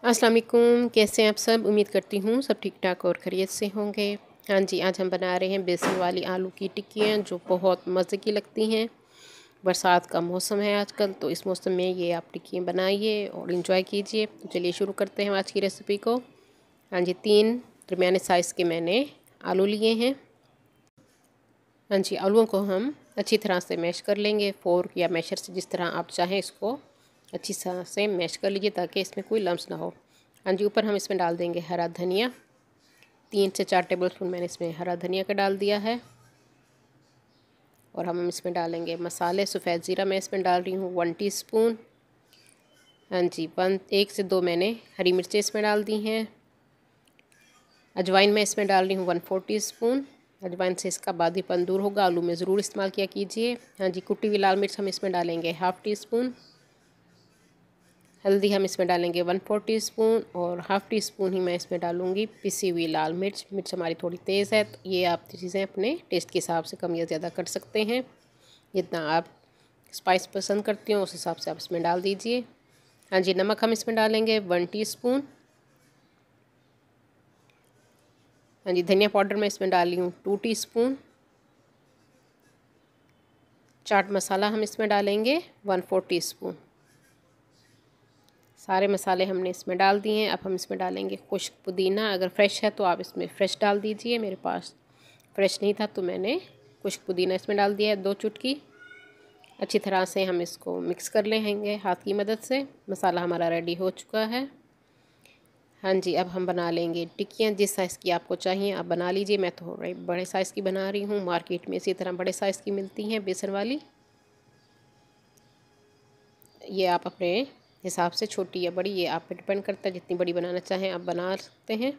अस्सलाम वालेकुम, कैसे हैं आप सब। उम्मीद करती हूँ सब ठीक ठाक और खैरियत से होंगे। हाँ जी, आज हम बना रहे हैं बेसन वाली आलू की टिक्कियाँ जो बहुत मज़े की लगती हैं। बरसात का मौसम है आजकल, तो इस मौसम में ये आप टिक्कियाँ बनाइए और इंजॉय कीजिए। तो चलिए शुरू करते हैं आज की रेसिपी को। हाँ जी, 3 दरमियाने साइज़ के मैंने आलू लिए हैं। हाँ जी, आलूओं को हम अच्छी तरह से मैश कर लेंगे। फोर्क या मैशर से जिस तरह आप चाहें इसको अच्छी तरह से मैश कर लीजिए ताकि इसमें कोई लम्स ना हो। हाँ जी, ऊपर हम इसमें डाल देंगे हरा धनिया। 3 से 4 टेबलस्पून मैंने इसमें हरा धनिया का डाल दिया है। और हम इसमें डालेंगे मसाले। सफ़ेद ज़ीरा मैं इसमें डाल रही हूँ 1 टीस्पून। हाँ जी, 1 से 2 मैंने हरी मिर्चें इसमें डाल दी हैं। अजवाइन मैं इसमें डाल रही हूँ 1/4 टीस्पून। अजवाइन से इसका बादीपन दूर होगा। आलू में ज़रूर इस्तेमाल किया कीजिए। हाँ जी, कुटी हुई लाल मिर्च हम इसमें डालेंगे 1/2 टीस्पून। हल्दी हम इसमें डालेंगे 1/4 टीस्पून और 1/2 टीस्पून ही मैं इसमें डालूँगी पिसी हुई लाल मिर्च। मिर्च हमारी थोड़ी तेज़ है, तो ये आप चीज़ें अपने टेस्ट के हिसाब से कम या ज़्यादा कर सकते हैं। जितना आप स्पाइस पसंद करते हो उस हिसाब से आप इसमें डाल दीजिए। हाँ जी, नमक हम इसमें डालेंगे 1 टीस्पून। हाँ जी, धनिया पाउडर मैं इसमें डाल रही हूँ 2 टीस्पून। चाट मसाला हम इसमें डालेंगे 1/4 टीस्पून। सारे मसाले हमने इसमें डाल दिए हैं। अब हम इसमें डालेंगे खुश्क पुदीना। अगर फ्रेश है तो आप इसमें फ़्रेश डाल दीजिए। मेरे पास फ्रेश नहीं था तो मैंने खुश्क पुदीना इसमें डाल दिया है 2 चुटकी। अच्छी तरह से हम इसको मिक्स कर लेंगे हाथ की मदद से। मसाला हमारा रेडी हो चुका है। हाँ जी, अब हम बना लेंगे टिक्कियाँ। जिस साइज़ की आपको चाहिए आप बना लीजिए। मैं थोड़े बड़े साइज़ की बना रही हूँ। मार्केट में इसी तरह बड़े साइज़ की मिलती हैं बेसन वाली। ये आप अपने हिसाब से छोटी या बड़ी, ये आप पे डिपेंड करता है। जितनी बड़ी बनाना चाहें आप बना सकते हैं।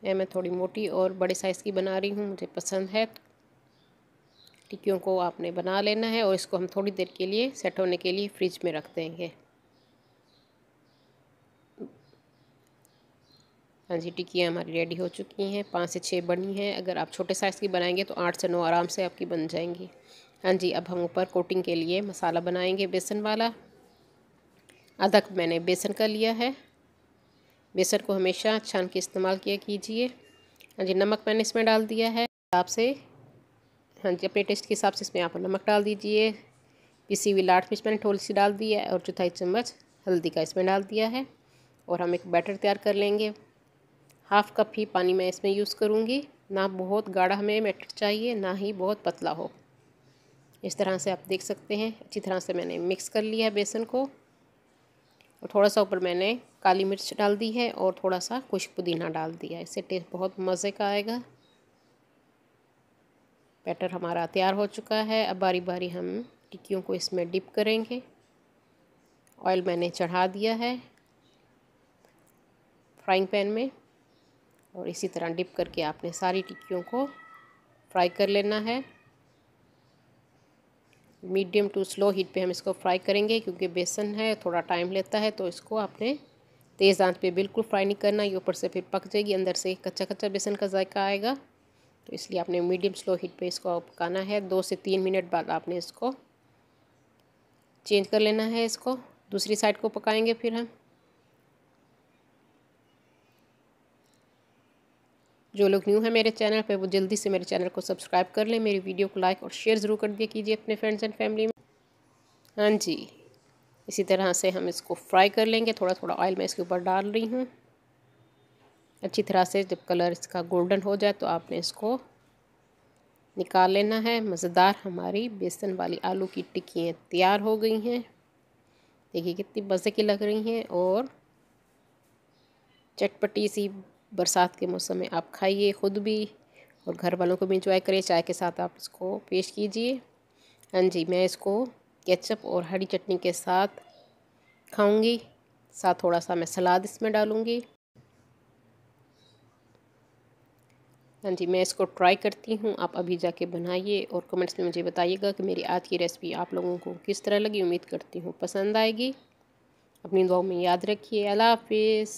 मैं थोड़ी मोटी और बड़े साइज़ की बना रही हूँ, मुझे पसंद है। टिक्कियों को आपने बना लेना है और इसको हम थोड़ी देर के लिए सेट होने के लिए फ्रिज में रख देंगे। हाँ जी, टिक्कियाँ हमारी रेडी हो चुकी हैं। 5 से 6 बनी हैं। अगर आप छोटे साइज़ की बनाएंगे तो 8 से 9 आराम से आपकी बन जाएंगी। हाँ जी, अब हम ऊपर कोटिंग के लिए मसाला बनाएंगे बेसन वाला। आधा कप मैंने बेसन का लिया है। बेसन को हमेशा छान के इस्तेमाल किया कीजिए। हाँ जी, नमक मैंने इसमें डाल दिया है हिसाब से। हाँ जी, अपने टेस्ट के हिसाब से इसमें आप नमक डाल दीजिए। पिसी हुई लाल मिर्च मैंने थोड़ी सी डाल दी है और 1/4 चम्मच हल्दी का इसमें डाल दिया है। और हम एक बैटर तैयार कर लेंगे। 1/2 कप ही पानी मैं इसमें यूज़ करूँगी। ना बहुत गाढ़ा हमें बैटर चाहिए, ना ही बहुत पतला हो। इस तरह से आप देख सकते हैं। अच्छी तरह से मैंने मिक्स कर लिया है बेसन को। और थोड़ा सा ऊपर मैंने काली मिर्च डाल दी है और थोड़ा सा खुश्क पुदीना डाल दिया है। इससे टेस्ट बहुत मज़े का आएगा। बैटर हमारा तैयार हो चुका है। अब बारी बारी हम टिक्कियों को इसमें डिप करेंगे। ऑयल मैंने चढ़ा दिया है फ्राइंग पैन में और इसी तरह डिप करके आपने सारी टिक्कियों को फ्राई कर लेना है। मीडियम टू स्लो हीट पे हम इसको फ्राई करेंगे क्योंकि बेसन है थोड़ा टाइम लेता है, तो इसको आपने तेज़ आंच पे बिल्कुल फ्राई नहीं करना। ये ऊपर से फिर पक जाएगी, अंदर से कच्चा कच्चा बेसन का जायका आएगा। तो इसलिए आपने मीडियम स्लो हीट पे इसको पकाना है। 2 से 3 मिनट बाद आपने इसको चेंज कर लेना है। इसको दूसरी साइड को पकाएंगे फिर हम। जो लोग न्यू है मेरे चैनल पे वो जल्दी से मेरे चैनल को सब्सक्राइब कर लें। मेरी वीडियो को लाइक और शेयर ज़रूर कर दिया कीजिए अपने फ्रेंड्स एंड फैमिली में। हाँ जी, इसी तरह से हम इसको फ्राई कर लेंगे। थोड़ा थोड़ा ऑयल मैं इसके ऊपर डाल रही हूँ। अच्छी तरह से जब कलर इसका गोल्डन हो जाए तो आपने इसको निकाल लेना है। मज़ेदार हमारी बेसन वाली आलू की टिक्कियाँ तैयार हो गई हैं। देखिए कितनी मज़े की लग रही हैं और चटपटी सी। बरसात के मौसम में आप खाइए खुद भी और घर वालों को भी इंजॉय करिए। चाय के साथ आप इसको पेश कीजिए। हाँ जी, मैं इसको केचप और हरी चटनी के साथ खाऊंगी। साथ थोड़ा सा मैं सलाद इसमें डालूंगी। हाँ जी, मैं इसको ट्राई करती हूँ। आप अभी जाके बनाइए और कमेंट्स में मुझे बताइएगा कि मेरी आज की रेसिपी आप लोगों को किस तरह लगी। उम्मीद करती हूँ पसंद आएगी। अपनी दुआओं में याद रखिए। अल्लाह हाफिज़।